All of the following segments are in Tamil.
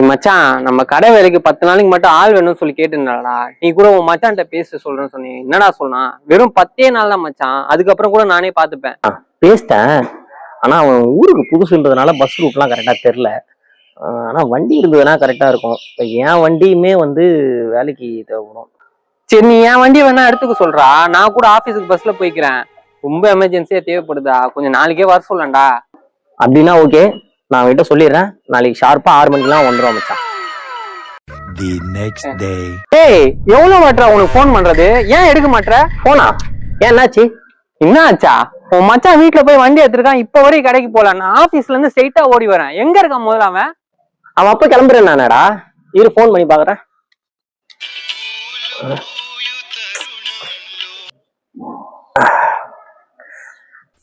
மச்சான் நம்ம கடை வேலைக்கு 10 நாளைக்கு மட்டும் ஆள் வேணும்னு சொல்லி கேட்டுருந்தாடா. நீ கூட உன் மச்சான்ட்ட பேச சொல்றேன்னு சொன்னீங்க. என்னடா சொன்னா? வெறும் 10 நாள் தான் மச்சான், அதுக்கப்புறம் கூட நானே பாத்துப்பேன். பேசிட்டேன். ஆனா அவன் ஊருக்கு புதுசுன்றதுனால பஸ் ரூட்லாம் கரெக்டா தெரியல. ஆனா வண்டி இருந்ததுன்னா கரெக்டா இருக்கும். இப்ப என் வண்டியுமே வேலைக்கு தேவைப்படும். சரி, நீ என் வண்டி வேணா எடுத்துக்க சொல்றா. நான் கூட ஆபீஸுக்கு பஸ்ல போய்க்கிறேன். ரொம்ப எமர்ஜென்சியா தேவைப்படுதா, கொஞ்சம் நாளைக்கே வர சொல்லண்டா. அப்படின்னா ஓகே, நான் அவன்கிட்ட சொல்லிடுறேன். நாளைக்கு ஷார்ப்பா 6 மணிக்கெல்லாம் வந்துடும் மச்சான். The next day. ஏய், எவ்வளவு மாட்டா உனக்கு போன் பண்றது? ஏன் எடுக்க மாட்டற போனா? ஏன் என்னாச்சு? என்ன ஆச்சா? உன் மச்சான் வீட்டுல போய் வண்டி எடுத்திருக்கான். இப்ப வரைக்கும் கடைக்கு போல. நான் ஆபீஸ்ல இருந்து ஸ்ட்ரைட்டா ஓடி வரேன். எங்க இருக்கான் முதல்ல அவன்? அவன் அப்ப கிளம்புறேன் நானடா. இரு, போன் பண்ணி பாக்குறேன்.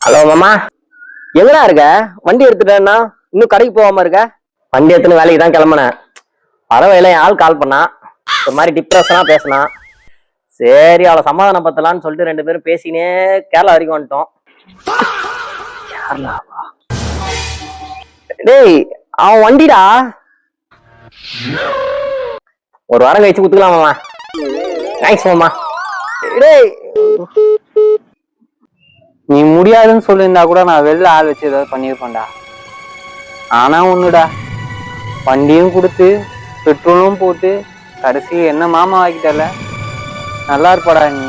ஹலோ மாமா, எங்கடா இருக்க? வண்டி எடுத்துட்டேன்னா இன்னும் கடைக்கு போகாம இருக்க? வண்டி எடுத்துன்னு வேலைக்கு தான் கிளம்புனேன். பரவாயில்ல, என் ஆள் கால் பண்ணான். ஒரு மாதிரி டிப்ரெஷனா பேசினான். சரி, அவளை சமாதானம் பத்தலான்னு சொல்லிட்டு 2 பேரும் பேசினே கேரளா வரைக்கும் வந்துட்டோம். கேரளாவா? டேய், அவன் வண்டிடா. ஒரு வாரம் கழிச்சு குத்துக்கலாம் மாமா. தேங்க்ஸ் மாமா. டேய், நீ முடியாதுன்னு சொல்லியிருந்தா கூட நான் வெளில ஆள் வச்சு ஏதாவது பண்ணியிருப்பேன்டா. ஆனா ஒண்ணுடா, வண்டியும் கொடுத்து பெட்ரோலும் போட்டு கடைசி என்ன மாமா ஆக்கிட்டல. நல்லா இருப்பாடா நீ.